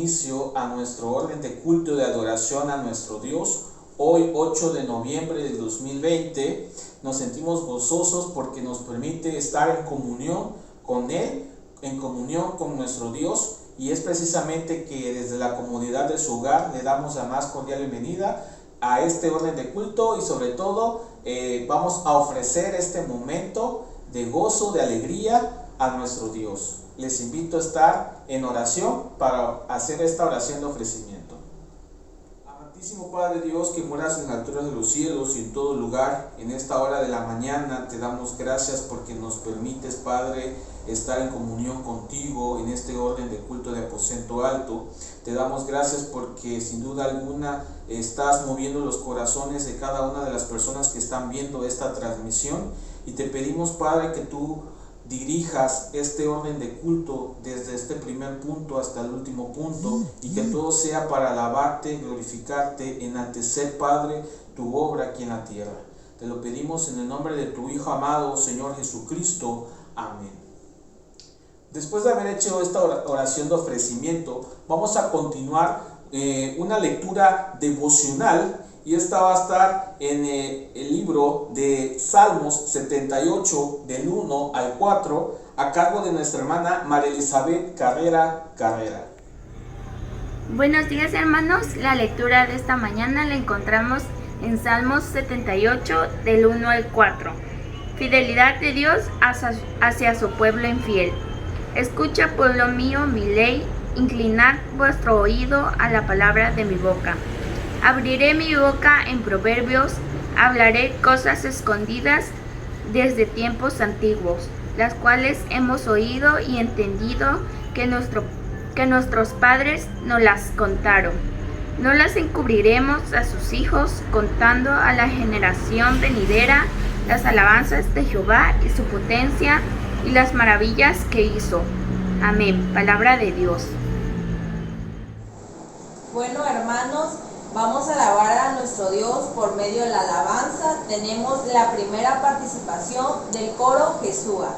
inicio a nuestro orden de culto de adoración a nuestro Dios. Hoy 8 de noviembre del 2020 nos sentimos gozosos porque nos permite estar en comunión con Él, en comunión con nuestro Dios, y es precisamente que desde la comodidad de su hogar le damos la más cordial bienvenida a este orden de culto, y sobre todo vamos a ofrecer este momento de gozo, de alegría a nuestro Dios. Les invito a estar en oración para hacer esta oración de ofrecimiento. Amantísimo Padre Dios, que moras en alturas de los cielos y en todo lugar, en esta hora de la mañana te damos gracias porque nos permites, Padre, estar en comunión contigo en este orden de culto de aposento alto. Te damos gracias porque sin duda alguna estás moviendo los corazones de cada una de las personas que están viendo esta transmisión, y te pedimos, Padre, que tú dirijas este orden de culto desde este primer punto hasta el último punto, y que todo sea para alabarte, glorificarte, enaltecer, Padre, tu obra aquí en la tierra. Te lo pedimos en el nombre de tu Hijo amado, Señor Jesucristo. Amén. Después de haber hecho esta oración de ofrecimiento, vamos a continuar una lectura devocional, y esta va a estar en el libro de Salmos 78 del 1 al 4 a cargo de nuestra hermana María Elizabeth Carrera. Buenos días, hermanos. La lectura de esta mañana la encontramos en Salmos 78 del 1 al 4. Fidelidad de Dios hacia su pueblo infiel. Escucha, pueblo mío, mi ley, inclinad vuestro oído a la palabra de mi boca. Abriré mi boca en proverbios, hablaré cosas escondidas desde tiempos antiguos, las cuales hemos oído y entendido que nuestros padres nos las contaron. No las encubriremos a sus hijos, contando a la generación venidera las alabanzas de Jehová y su potencia y las maravillas que hizo. Amén. Palabra de Dios. Bueno, hermanos, vamos a alabar a nuestro Dios por medio de la alabanza. Tenemos la primera participación del coro Jesúa.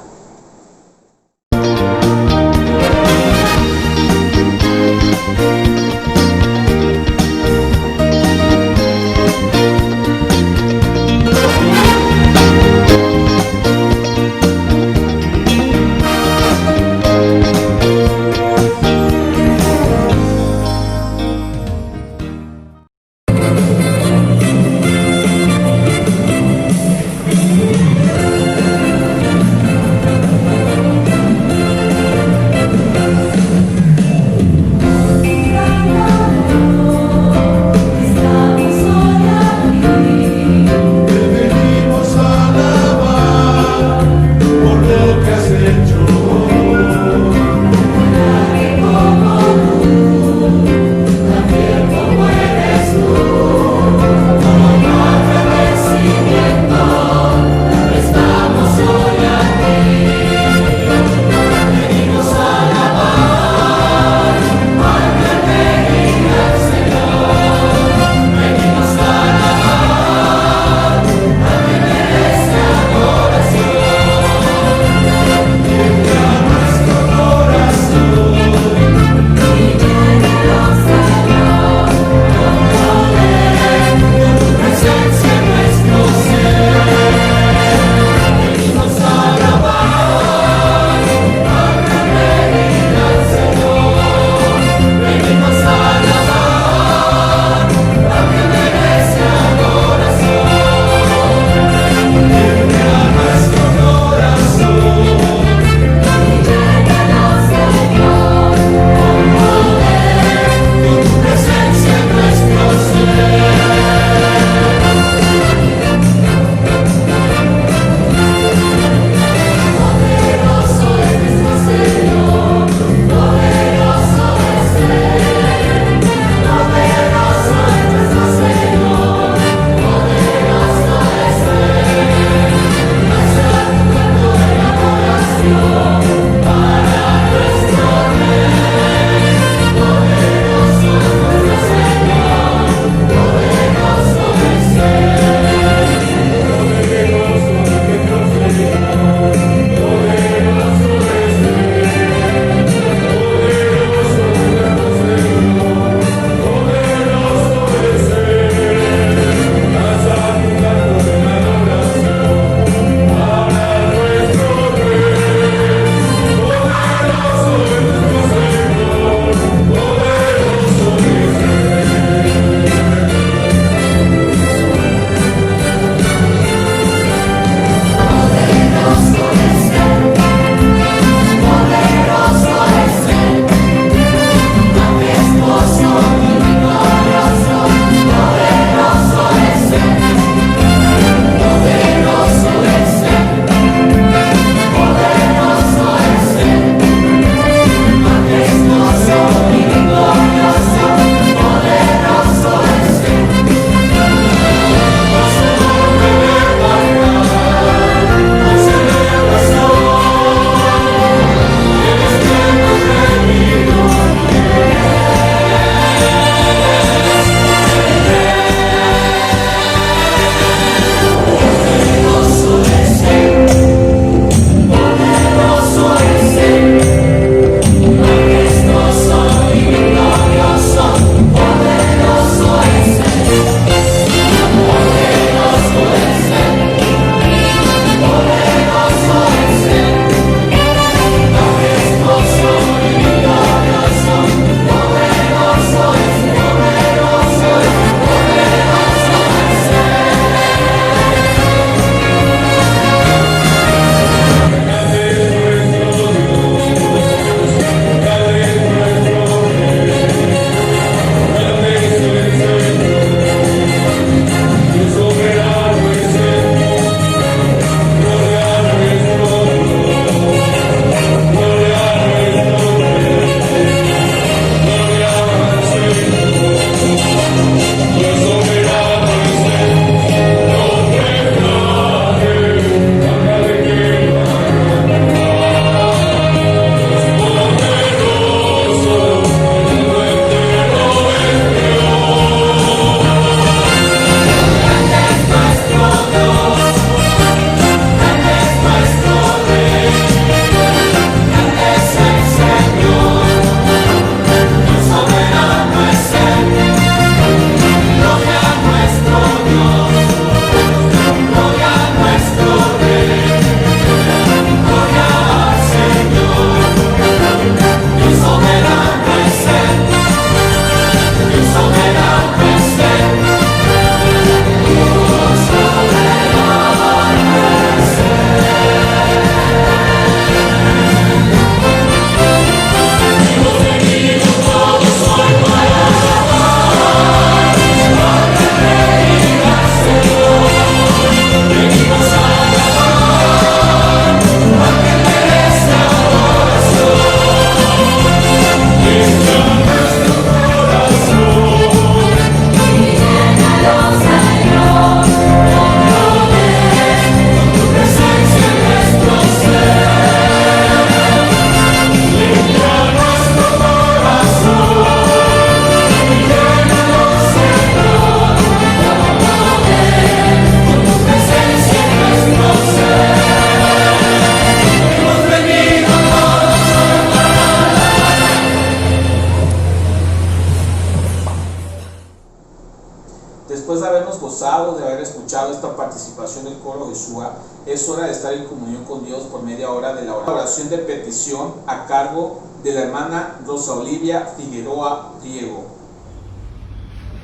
después de habernos gozado, de haber escuchado esta participación del coro Jesúa, es hora de estar en comunión con Dios por media hora de la oración de petición a cargo de la hermana Rosa Olivia Figueroa Diego.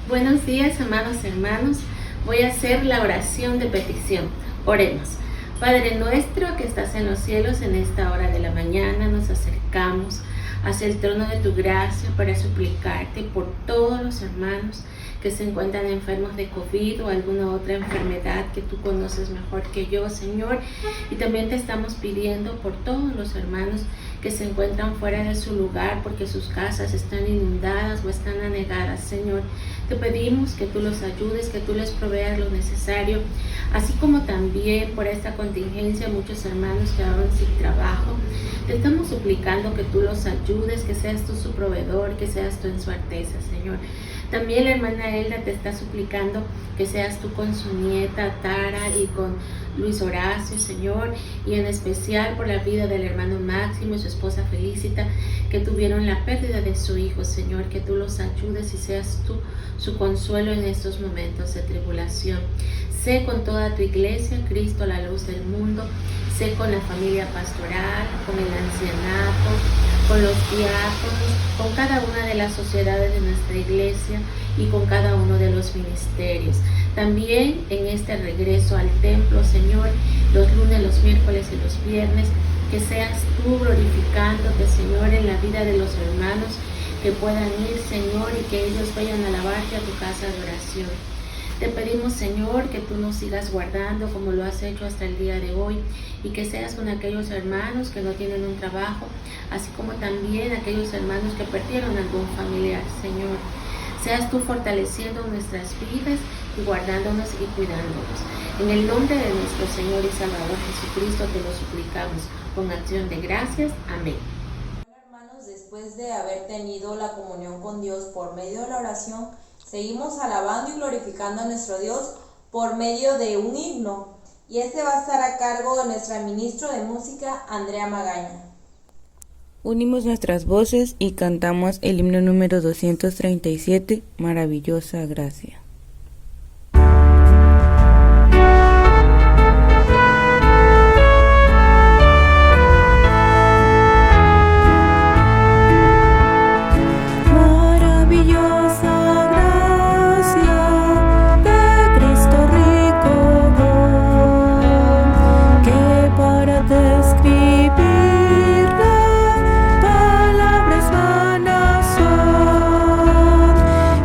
Buenos días, amados hermanos. Voy a hacer la oración de petición. Oremos. Padre nuestro que estás en los cielos, en esta hora de la mañana nos acercamos hacia el trono de tu gracia para suplicarte por todos los hermanos que se encuentran enfermos de COVID o alguna otra enfermedad que tú conoces mejor que yo, Señor. Y también te estamos pidiendo por todos los hermanos que se encuentran fuera de su lugar porque sus casas están inundadas o están anegadas, Señor. Te pedimos que tú los ayudes, que tú les proveas lo necesario, así como también por esta contingencia muchos hermanos quedaron sin trabajo. Te estamos suplicando que tú los ayudes, que seas tú su proveedor, que seas tú en su alteza, Señor. También la hermana Elda te está suplicando que seas tú con su nieta Tara y con Luis Horacio, Señor, y en especial por la vida del hermano Máximo y su esposa Felicita, que tuvieron la pérdida de su hijo, Señor, que tú los ayudes y seas tú su consuelo en estos momentos de tribulación. Sé con toda tu iglesia, Cristo, la luz del mundo, sé con la familia pastoral, con el ancianato, con los diáconos, con cada una de las sociedades de nuestra iglesia y con cada uno de los ministerios. También en este regreso al templo, Señor, los lunes, los miércoles y los viernes, que seas tú glorificándote, Señor, en la vida de los hermanos que puedan ir, Señor, y que ellos vayan a alabarte a tu casa de oración. Te pedimos, Señor, que tú nos sigas guardando como lo has hecho hasta el día de hoy y que seas con aquellos hermanos que no tienen un trabajo, así como también aquellos hermanos que perdieron algún familiar, Señor. Seas tú fortaleciendo nuestras vidas y guardándonos y cuidándonos. En el nombre de nuestro Señor y Salvador Jesucristo te lo suplicamos con acción de gracias. Amén. Hermanos, después de haber tenido la comunión con Dios por medio de la oración, seguimos alabando y glorificando a nuestro Dios por medio de un himno. Y este va a estar a cargo de nuestra ministra de música, Andrea Magaña. Unimos nuestras voces y cantamos el himno número 237, Maravillosa Gracia.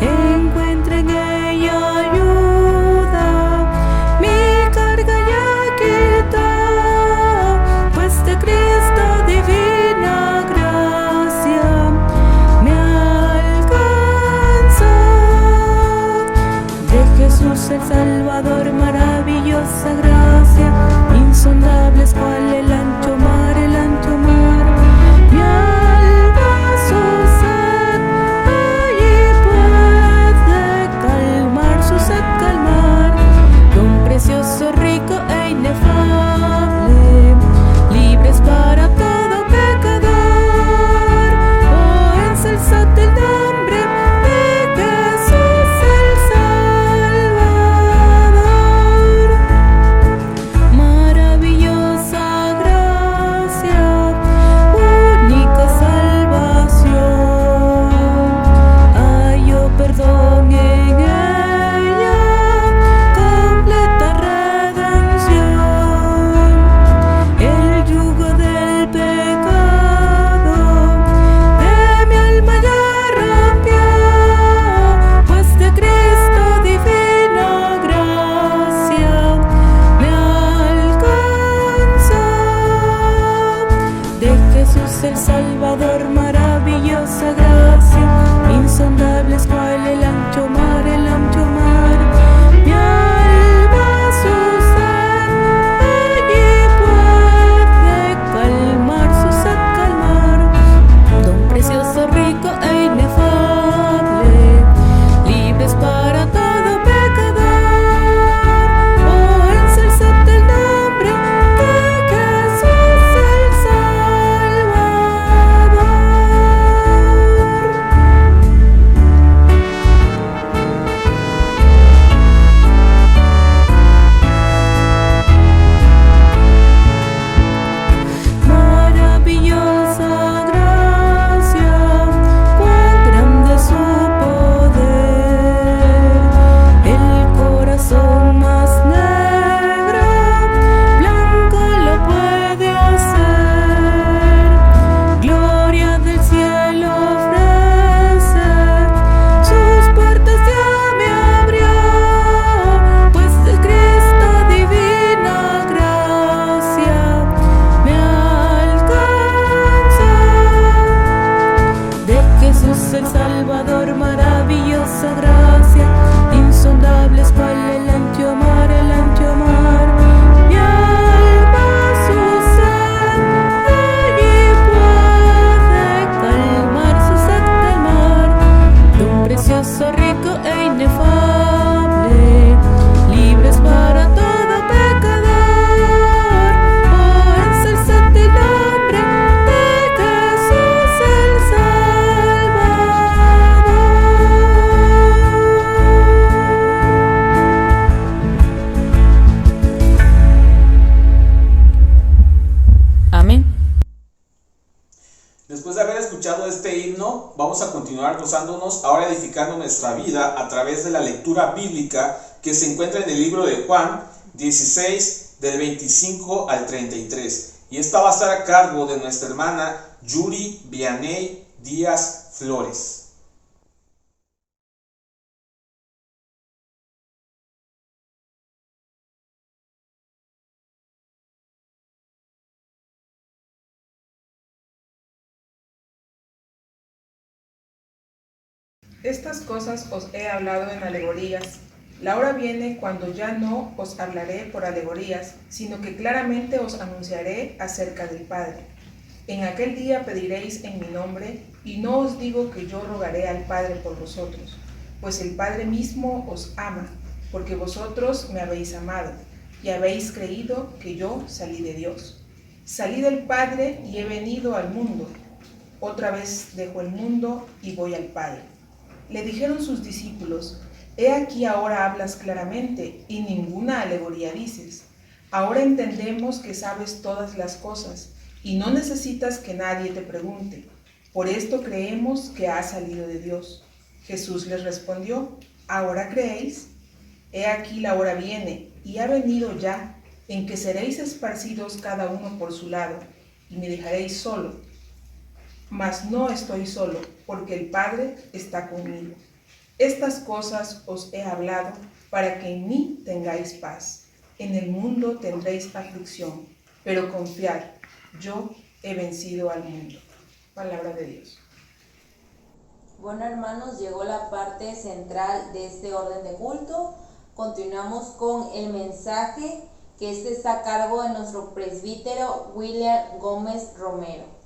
Encuentren continuar gozándonos, ahora edificando nuestra vida a través de la lectura bíblica que se encuentra en el libro de Juan 16, del 25 al 33. Y esta va a estar a cargo de nuestra hermana Yuri Vianey Díaz Flores. Estas cosas os he hablado en alegorías. La hora viene cuando ya no os hablaré por alegorías, sino que claramente os anunciaré acerca del Padre. En aquel día pediréis en mi nombre, y no os digo que yo rogaré al Padre por vosotros, pues el Padre mismo os ama, porque vosotros me habéis amado, y habéis creído que yo salí de Dios. Salí del Padre y he venido al mundo. Otra vez dejo el mundo y voy al Padre. Le dijeron sus discípulos: he aquí ahora hablas claramente y ninguna alegoría dices. Ahora entendemos que sabes todas las cosas y no necesitas que nadie te pregunte. Por esto creemos que has salido de Dios. Jesús les respondió: ¿ahora creéis? He aquí la hora viene y ha venido ya en que seréis esparcidos cada uno por su lado y me dejaréis solo. Mas no estoy solo, porque el Padre está conmigo. Estas cosas os he hablado para que en mí tengáis paz. En el mundo tendréis aflicción, pero confiad, yo he vencido al mundo. Palabra de Dios. Bueno, hermanos, llegó la parte central de este orden de culto. Continuamos con el mensaje, que está a cargo de nuestro presbítero William Gómez Romero.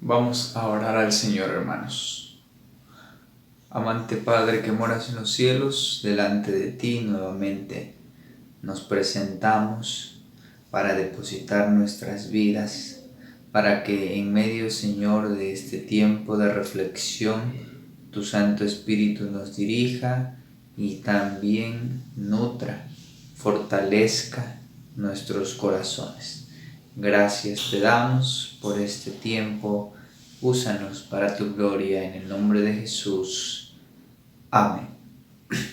Vamos a orar al Señor, hermanos. Amante Padre que moras en los cielos, delante de ti nuevamente nos presentamos para depositar nuestras vidas, para que en medio, Señor, de este tiempo de reflexión, tu Santo Espíritu nos dirija y también nutra, fortalezca nuestros corazones. Gracias te damos por este tiempo. Úsanos para tu gloria, en el nombre de Jesús. Amén.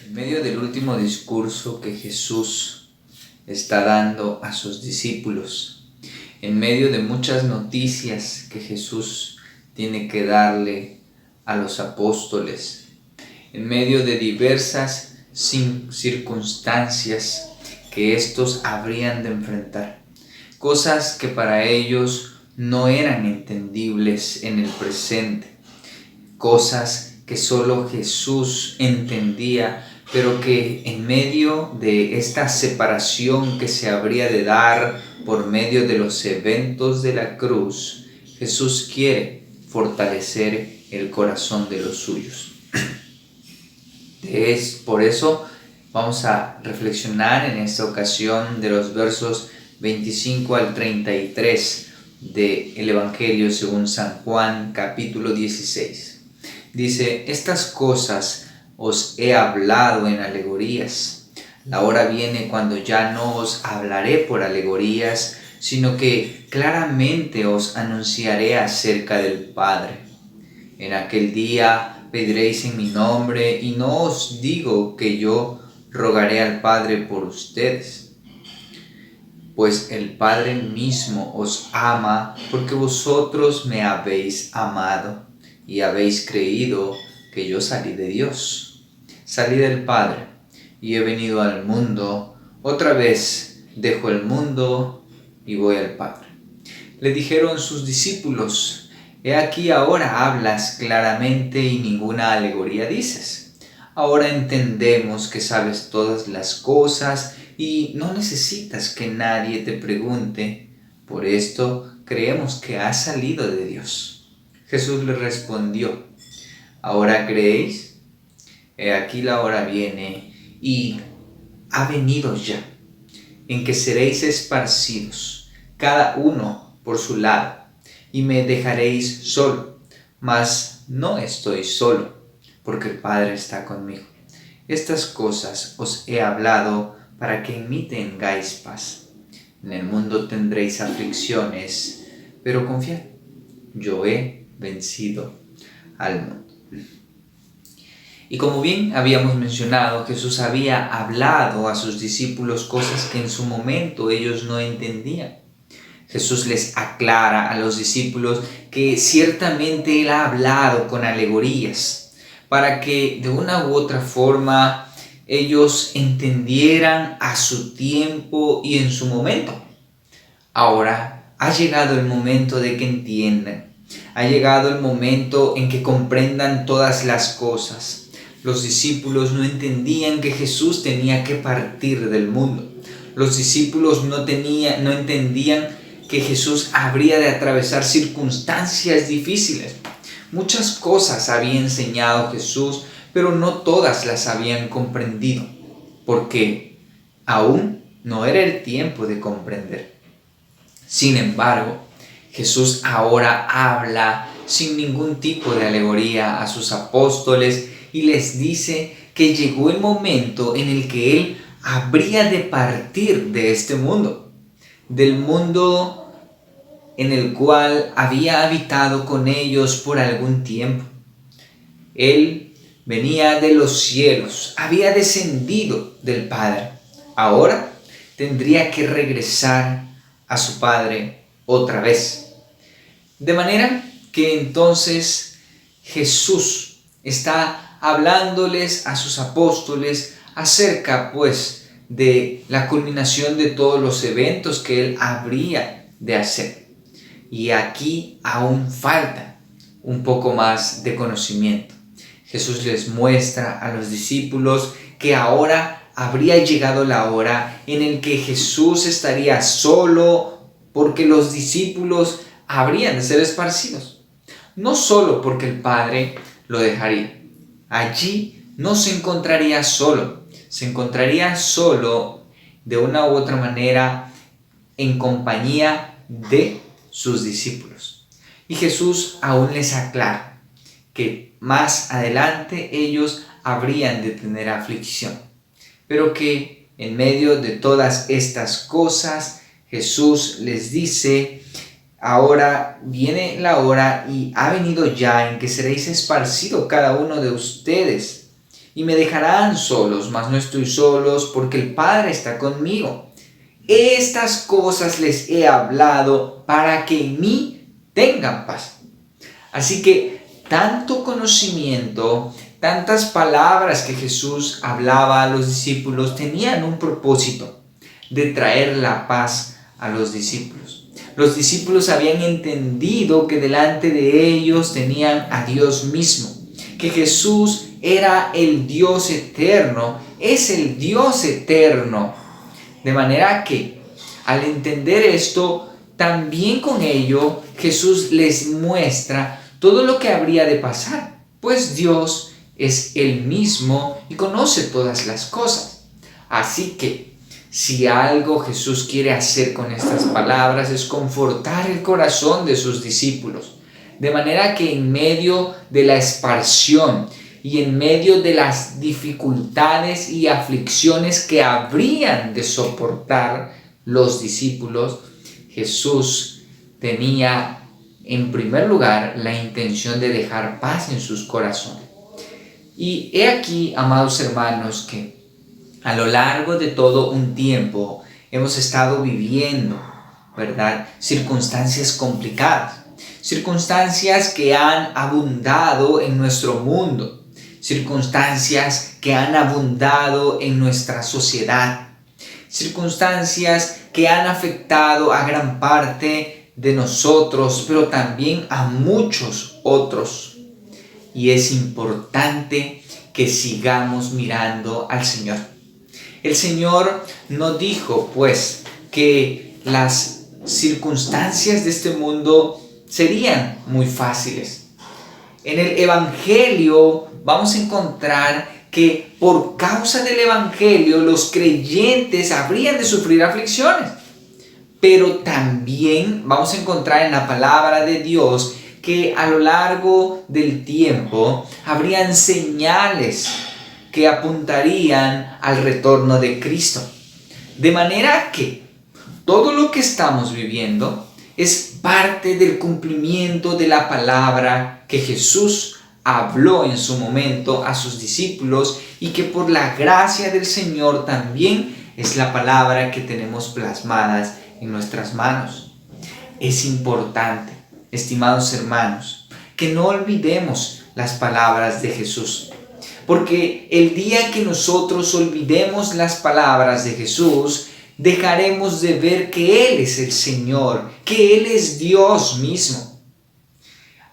En medio del último discurso que Jesús está dando a sus discípulos, en medio de muchas noticias que Jesús tiene que darle a los apóstoles, en medio de diversas circunstancias que estos habrían de enfrentar, cosas que para ellos no eran entendibles en el presente, cosas que solo Jesús entendía, pero que en medio de esta separación que se habría de dar por medio de los eventos de la cruz, Jesús quiere fortalecer el corazón de los suyos. Por eso vamos a reflexionar en esta ocasión de los versos 25 al 33 del Evangelio según San Juan, capítulo 16. Dice: estas cosas os he hablado en alegorías. La hora viene cuando ya no os hablaré por alegorías, sino que claramente os anunciaré acerca del Padre. En aquel día pediréis en mi nombre, y no os digo que yo rogaré al Padre por ustedes, pues el Padre mismo os ama, porque vosotros me habéis amado y habéis creído que yo salí de Dios. Salí del Padre y he venido al mundo. Otra vez dejo el mundo y voy al Padre. Le dijeron sus discípulos: he aquí ahora hablas claramente y ninguna alegoría dices. Ahora entendemos que sabes todas las cosas y no necesitas que nadie te pregunte. Por esto creemos que has salido de Dios. Jesús le respondió: ¿ahora creéis? He aquí la hora viene y ha venido ya, en que seréis esparcidos, cada uno por su lado, y me dejaréis solo. Mas no estoy solo, porque el Padre está conmigo. Estas cosas os he hablado para que en mí tengáis paz. En el mundo tendréis aflicciones, pero confiad, yo he vencido al mundo. Y como bien habíamos mencionado, Jesús había hablado a sus discípulos cosas que en su momento ellos no entendían. Jesús les aclara a los discípulos que ciertamente Él ha hablado con alegorías para que de una u otra forma ellos entendieran a su tiempo y en su momento. Ahora ha llegado el momento de que entiendan. Ha llegado el momento en que comprendan todas las cosas. Los discípulos no entendían que Jesús tenía que partir del mundo. Los discípulos no entendían que Jesús habría de atravesar circunstancias difíciles. Muchas cosas había enseñado Jesús, pero no todas las habían comprendido, porque aún no era el tiempo de comprender. Sin embargo, Jesús ahora habla sin ningún tipo de alegoría a sus apóstoles y les dice que llegó el momento en el que Él habría de partir de este mundo, del mundo en el cual había habitado con ellos por algún tiempo. Él venía de los cielos, había descendido del Padre. Ahora tendría que regresar a su Padre otra vez. De manera que entonces Jesús está hablándoles a sus apóstoles acerca pues de la culminación de todos los eventos que Él habría de hacer. Y aquí aún falta un poco más de conocimiento. Jesús les muestra a los discípulos que ahora habría llegado la hora en el que Jesús estaría solo, porque los discípulos habrían de ser esparcidos. No solo porque el Padre lo dejaría. Allí no se encontraría solo. Se encontraría solo de una u otra manera en compañía de sus discípulos. Y Jesús aún les aclara que más adelante ellos habrían de tener aflicción, pero que en medio de todas estas cosas Jesús les dice: ahora viene la hora y ha venido ya en que seréis esparcidos cada uno de ustedes y me dejarán solos, mas no estoy solos porque el Padre está conmigo. Estas cosas les he hablado para que en mí tengan paz. Así que tanto conocimiento, tantas palabras que Jesús hablaba a los discípulos tenían un propósito: de traer la paz a los discípulos. Los discípulos habían entendido que delante de ellos tenían a Dios mismo, que Jesús era el Dios eterno, es el Dios eterno. De manera que al entender esto, también con ello Jesús les muestra todo lo que habría de pasar, pues Dios es el mismo y conoce todas las cosas. Así que si algo Jesús quiere hacer con estas palabras es confortar el corazón de sus discípulos, de manera que en medio de la esparción y en medio de las dificultades y aflicciones que habrían de soportar los discípulos, Jesús tenía en primer lugar la intención de dejar paz en sus corazones. Y he aquí, amados hermanos, que a lo largo de todo un tiempo hemos estado viviendo, ¿verdad?, circunstancias complicadas, circunstancias que han abundado en nuestro mundo, circunstancias que han abundado en nuestra sociedad, circunstancias que han afectado a gran parte de nosotros, pero también a muchos otros. Y es importante que sigamos mirando al Señor. El Señor no dijo, pues, que las circunstancias de este mundo serían muy fáciles. En el Evangelio vamos a encontrar que por causa del Evangelio los creyentes habrían de sufrir aflicciones. Pero también vamos a encontrar en la palabra de Dios que a lo largo del tiempo habrían señales que apuntarían al retorno de Cristo. De manera que todo lo que estamos viviendo es parte del cumplimiento de la palabra que Jesús habló en su momento a sus discípulos y que por la gracia del Señor también es la palabra que tenemos plasmadas en nuestras manos. Es importante, estimados hermanos, que no olvidemos las palabras de Jesús, porque el día que nosotros olvidemos las palabras de Jesús, dejaremos de ver que Él es el Señor, que Él es Dios mismo.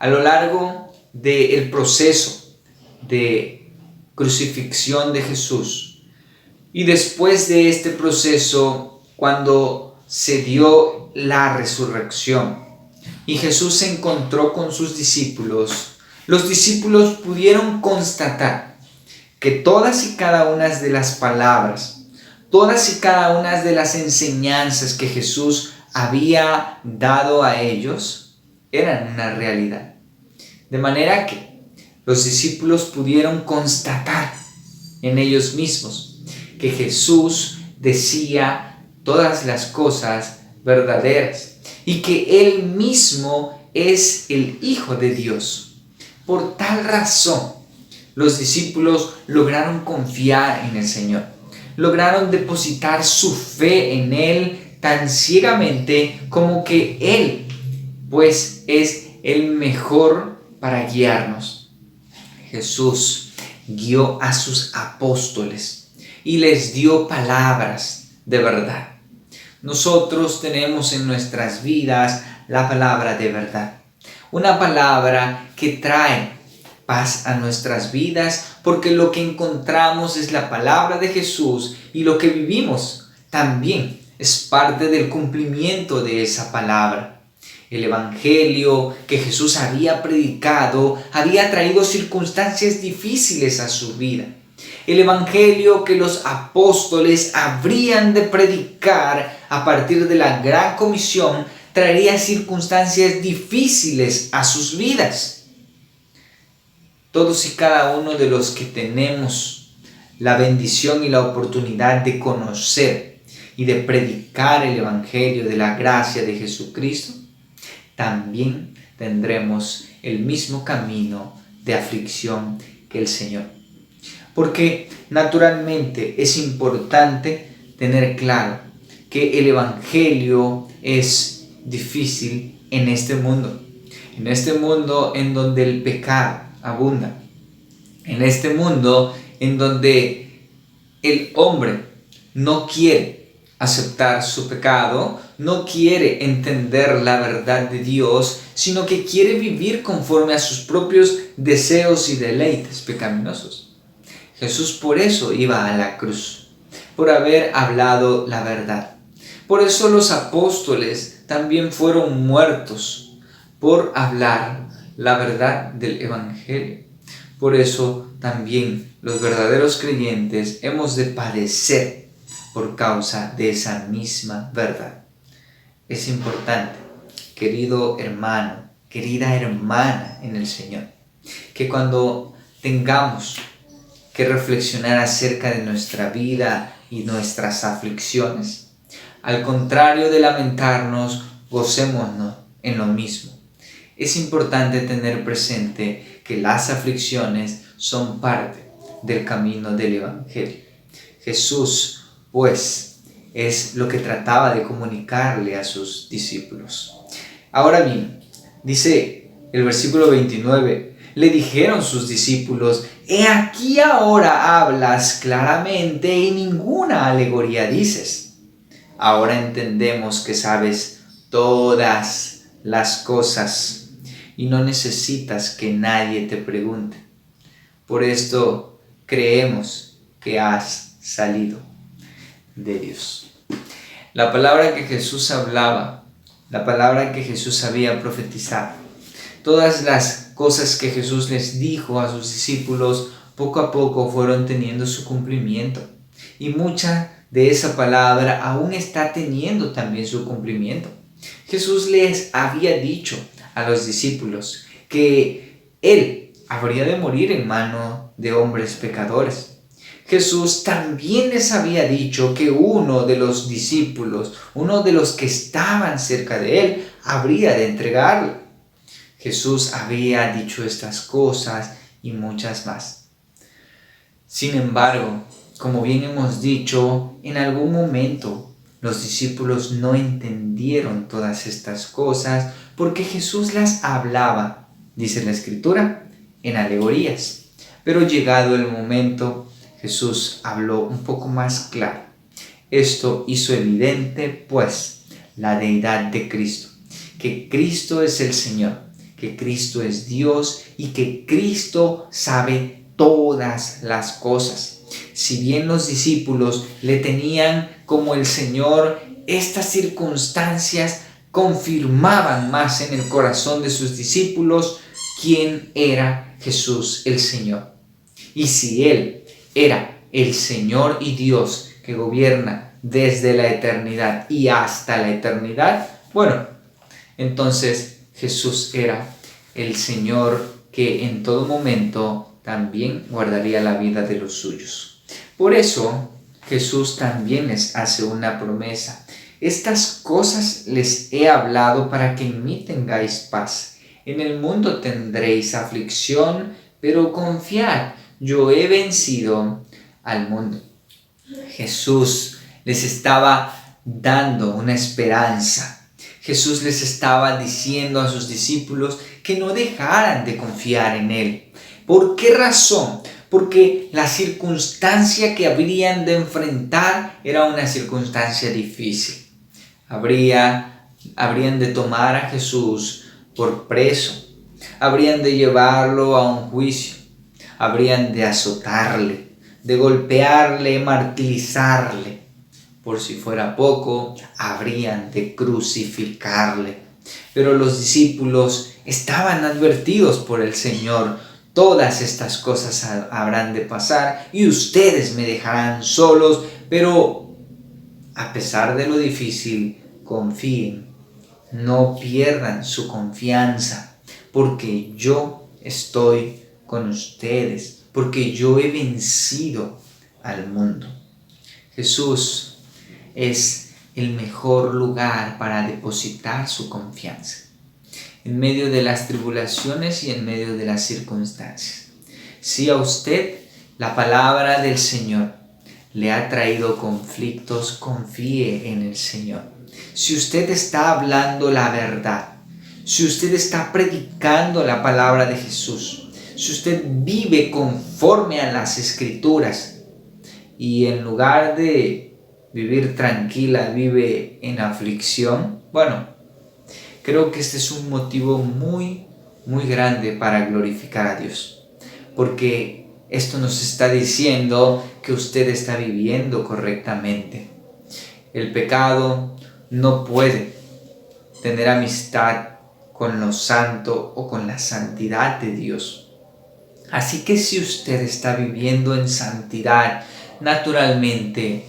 A lo largo del proceso de crucifixión de Jesús y después de este proceso, cuando se dio la resurrección y Jesús se encontró con sus discípulos, los discípulos pudieron constatar que todas y cada una de las palabras, todas y cada una de las enseñanzas que Jesús había dado a ellos eran una realidad. De manera que los discípulos pudieron constatar en ellos mismos que Jesús decía todas las cosas verdaderas y que Él mismo es el Hijo de Dios. Por tal razón, los discípulos lograron confiar en el Señor, lograron depositar su fe en Él tan ciegamente como que Él, pues, es el mejor para guiarnos. Jesús guió a sus apóstoles y les dio palabras de verdad. Nosotros tenemos en nuestras vidas la palabra de verdad, una palabra que trae paz a nuestras vidas, porque lo que encontramos es la palabra de Jesús y lo que vivimos también es parte del cumplimiento de esa palabra. El evangelio que Jesús había predicado había traído circunstancias difíciles a su vida. El evangelio que los apóstoles habrían de predicar a partir de la gran comisión traería circunstancias difíciles a sus vidas. Todos y cada uno de los que tenemos la bendición y la oportunidad de conocer y de predicar el evangelio de la gracia de Jesucristo, también tendremos el mismo camino de aflicción que el Señor. Porque naturalmente es importante tener claro que el evangelio es difícil en este mundo en donde el pecado abunda, en este mundo en donde el hombre no quiere aceptar su pecado, no quiere entender la verdad de Dios, sino que quiere vivir conforme a sus propios deseos y deleites pecaminosos. Jesús por eso iba a la cruz, por haber hablado la verdad. Por eso los apóstoles también fueron muertos por hablar la verdad del evangelio. Por eso también los verdaderos creyentes hemos de padecer por causa de esa misma verdad. Es importante, querido hermano, querida hermana en el Señor, que cuando tengamos que reflexionar acerca de nuestra vida y nuestras aflicciones, al contrario de lamentarnos, gocémonos en lo mismo. Es importante tener presente que las aflicciones son parte del camino del evangelio. Jesús, pues, es lo que trataba de comunicarle a sus discípulos. Ahora bien, dice el versículo 29, le dijeron sus discípulos: «He aquí ahora hablas claramente y ninguna alegoría dices. Ahora entendemos que sabes todas las cosas y no necesitas que nadie te pregunte. Por esto creemos que has salido de Dios». La palabra que Jesús hablaba, la palabra que Jesús había profetizado, todas las cosas que Jesús les dijo a sus discípulos, poco a poco fueron teniendo su cumplimiento. Y mucha de esa palabra aún está teniendo también su cumplimiento. Jesús les había dicho a los discípulos que Él habría de morir en mano de hombres pecadores. Jesús también les había dicho que uno de los discípulos, uno de los que estaban cerca de Él, habría de entregarlo. Jesús había dicho estas cosas y muchas más. Sin embargo, como bien hemos dicho, en algún momento los discípulos no entendieron todas estas cosas porque Jesús las hablaba, dice la Escritura, en alegorías. Pero llegado el momento, Jesús habló un poco más claro. Esto hizo evidente, pues, la deidad de Cristo, que Cristo es el Señor, que Cristo es Dios y que Cristo sabe todas las cosas. Si bien los discípulos le tenían como el Señor, estas circunstancias confirmaban más en el corazón de sus discípulos quién era Jesús el Señor. Y si Él era el Señor y Dios que gobierna desde la eternidad y hasta la eternidad, bueno, entonces Jesús era el Señor que en todo momento también guardaría la vida de los suyos. Por eso Jesús también les hace una promesa. Estas cosas les he hablado para que en mí tengáis paz. En el mundo tendréis aflicción, pero confiad, yo he vencido al mundo. Jesús les estaba dando una esperanza. Jesús les estaba diciendo a sus discípulos que no dejaran de confiar en Él. ¿Por qué razón? Porque la circunstancia que habrían de enfrentar era una circunstancia difícil. Habrían de tomar a Jesús por preso. Habrían de llevarlo a un juicio. Habrían de azotarle, de golpearle, martirizarle. Por si fuera poco, habrían de crucificarle. Pero los discípulos estaban advertidos por el Señor. Todas estas cosas habrán de pasar y ustedes me dejarán solos, pero a pesar de lo difícil, confíen, no pierdan su confianza, porque yo estoy con ustedes, porque yo he vencido al mundo. Jesús es el mejor lugar para depositar su confianza, en medio de las tribulaciones y en medio de las circunstancias. Si a usted la palabra del Señor le ha traído conflictos, confíe en el Señor. Si usted está hablando la verdad, si usted está predicando la palabra de Jesús, si usted vive conforme a las Escrituras y en lugar de vivir tranquila, vive en aflicción, bueno, creo que este es un motivo muy, muy grande para glorificar a Dios. Porque esto nos está diciendo que usted está viviendo correctamente. El pecado no puede tener amistad con lo santo o con la santidad de Dios. Así que si usted está viviendo en santidad, naturalmente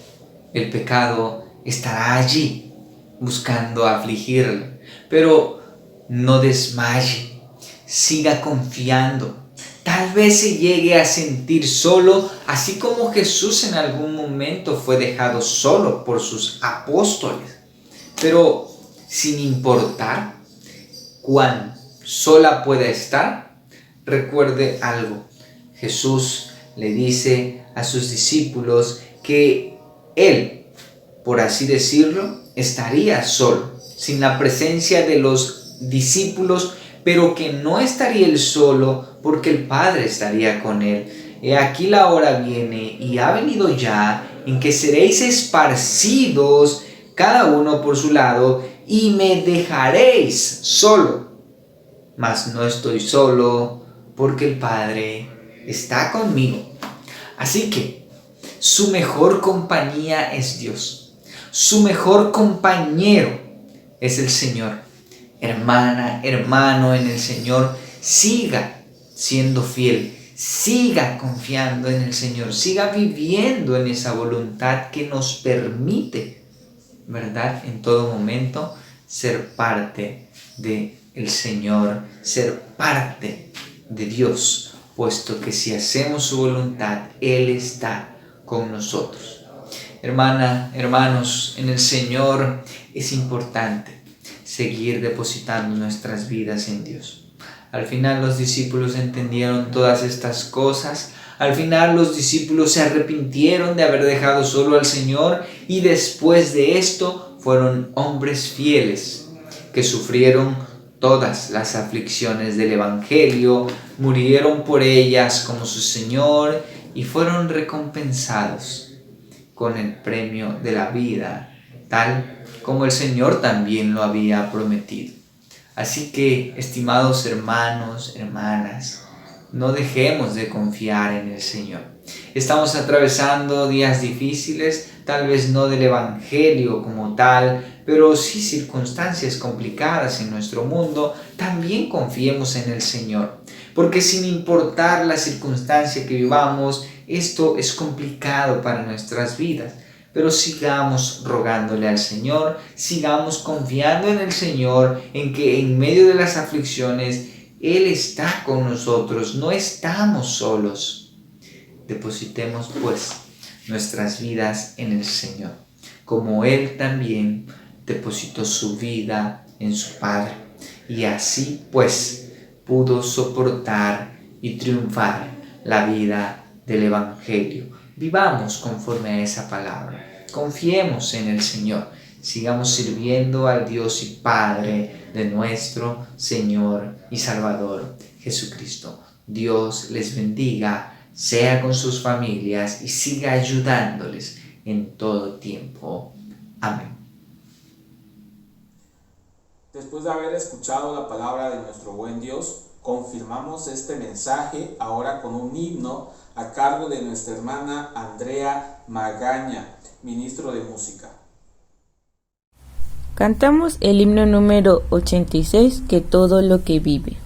el pecado estará allí buscando afligirle. Pero no desmaye, siga confiando. Tal vez se llegue a sentir solo, así como Jesús en algún momento fue dejado solo por sus apóstoles. Pero sin importar cuán sola pueda estar, recuerde algo. Jesús le dice a sus discípulos que Él, por así decirlo, estaría solo, sin la presencia de los discípulos, pero que no estaría él solo porque el Padre estaría con él. He aquí la hora viene y ha venido ya en que seréis esparcidos cada uno por su lado y me dejaréis solo. Mas no estoy solo porque el Padre está conmigo. Así que su mejor compañía es Dios. Su mejor compañero es el Señor. Hermana, hermano en el Señor, siga siendo fiel, siga confiando en el Señor, siga viviendo en esa voluntad que nos permite, ¿verdad?, en todo momento ser parte del Señor, ser parte de Dios, puesto que si hacemos su voluntad, Él está con nosotros. Hermana, hermanos, en el Señor es importante seguir depositando nuestras vidas en Dios. Al final los discípulos entendieron todas estas cosas. Al final los discípulos se arrepintieron de haber dejado solo al Señor y después de esto fueron hombres fieles que sufrieron todas las aflicciones del Evangelio, murieron por ellas como su Señor y fueron recompensados con el premio de la vida, tal como el Señor también lo había prometido. Así que, estimados hermanos, hermanas, no dejemos de confiar en el Señor. Estamos atravesando días difíciles, tal vez no del Evangelio como tal, pero sí circunstancias complicadas en nuestro mundo. También confiemos en el Señor, porque sin importar la circunstancia que vivamos, esto es complicado para nuestras vidas. Pero sigamos rogándole al Señor, sigamos confiando en el Señor, en que en medio de las aflicciones Él está con nosotros, no estamos solos. Depositemos pues nuestras vidas en el Señor, como Él también depositó su vida en su Padre, y así pues pudo soportar y triunfar la vida del Evangelio. Vivamos conforme a esa palabra, confiemos en el Señor, sigamos sirviendo al Dios y Padre de nuestro Señor y Salvador Jesucristo. Dios les bendiga, sea con sus familias y siga ayudándoles en todo tiempo. Amén. Después de haber escuchado la palabra de nuestro buen Dios, confirmamos este mensaje ahora con un himno a cargo de nuestra hermana Andrea Magaña, ministro de música. Cantamos el himno número 86, que todo lo que vive.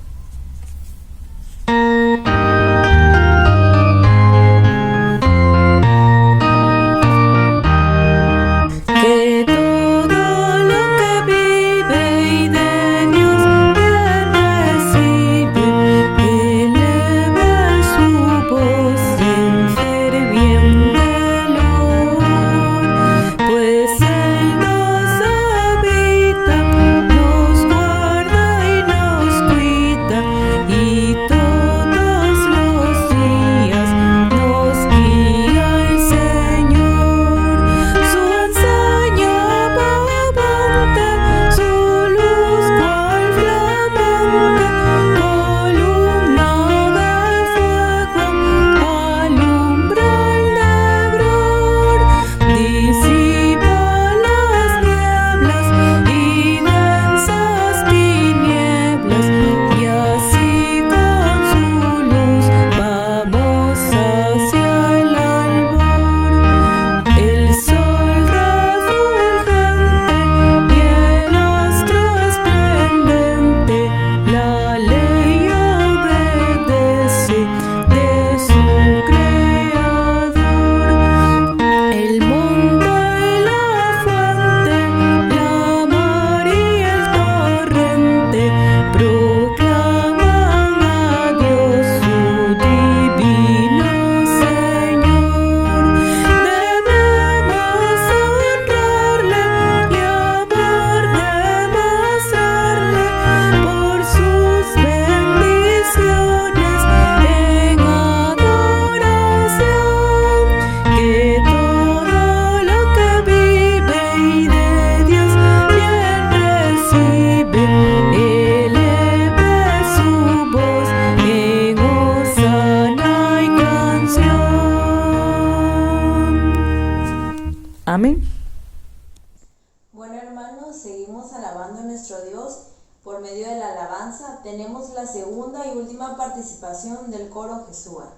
Amén. Bueno, hermanos, seguimos alabando a nuestro Dios por medio de la alabanza. Tenemos la segunda y última participación del coro Jesúa.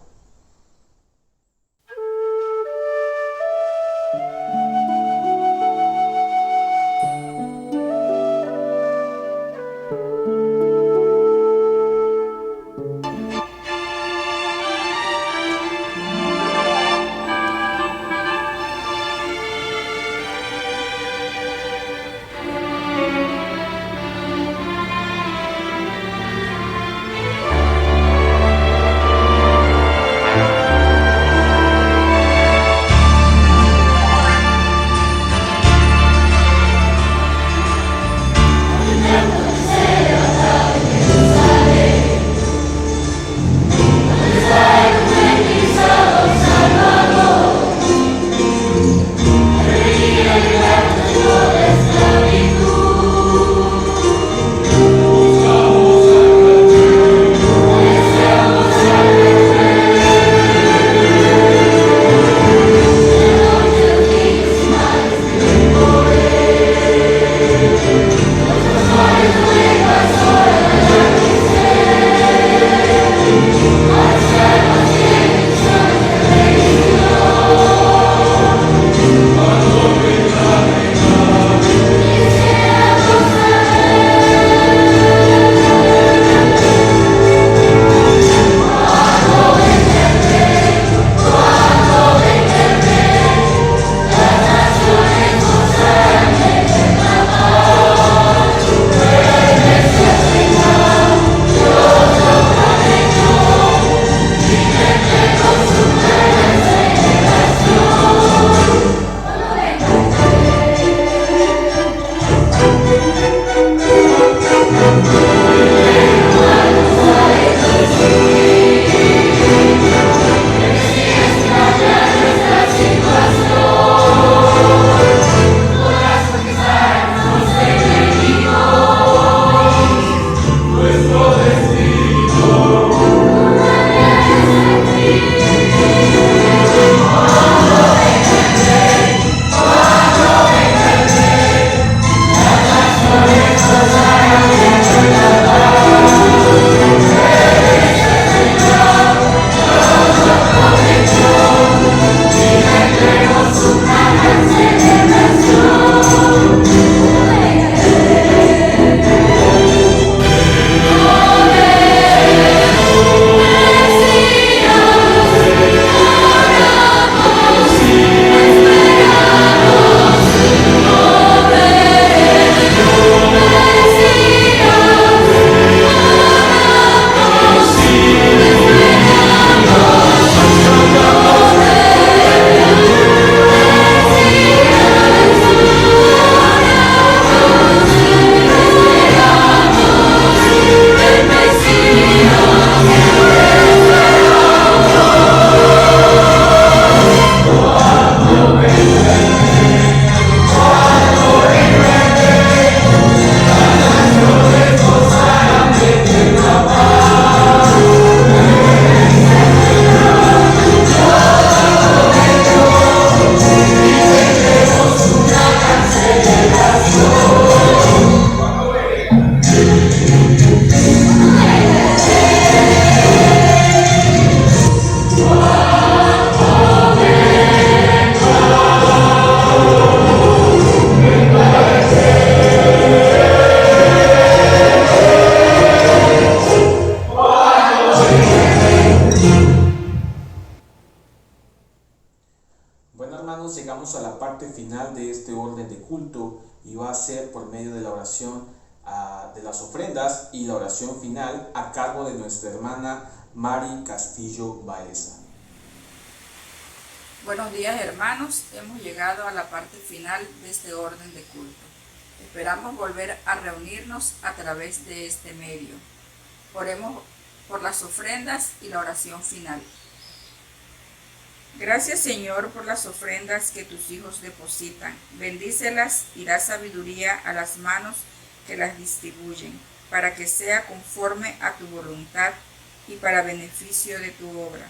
hermanos, llegamos a la parte final de este orden de culto y va a ser por medio de la oración de las ofrendas y la oración final a cargo de nuestra hermana Mari Castillo Baeza. Buenos días, hermanos, hemos llegado a la parte final de este orden de culto. Esperamos volver a reunirnos a través de este medio. Oremos por las ofrendas y la oración final. Gracias, Señor, por las ofrendas que tus hijos depositan. Bendícelas y da sabiduría a las manos que las distribuyen, para que sea conforme a tu voluntad y para beneficio de tu obra.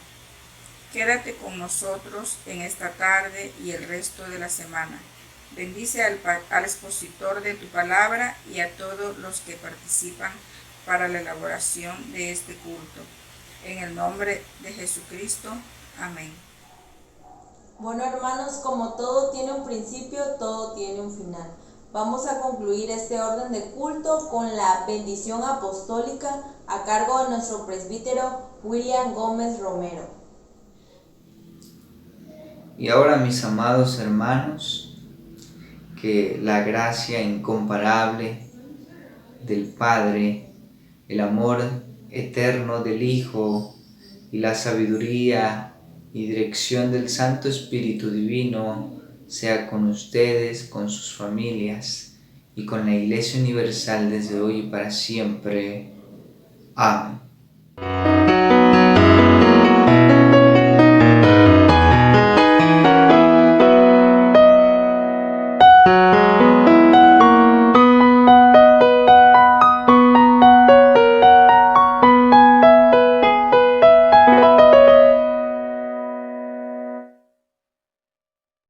Quédate con nosotros en esta tarde y el resto de la semana. Bendice al expositor de tu palabra y a todos los que participan para la elaboración de este culto. En el nombre de Jesucristo. Amén. Bueno, hermanos, como todo tiene un principio, todo tiene un final. Vamos a concluir este orden de culto con la bendición apostólica a cargo de nuestro presbítero William Gómez Romero. Y ahora, mis amados hermanos, que la gracia incomparable del Padre, el amor eterno del Hijo y la sabiduría y dirección del Santo Espíritu Divino sea con ustedes, con sus familias y con la Iglesia Universal desde hoy y para siempre. Amén.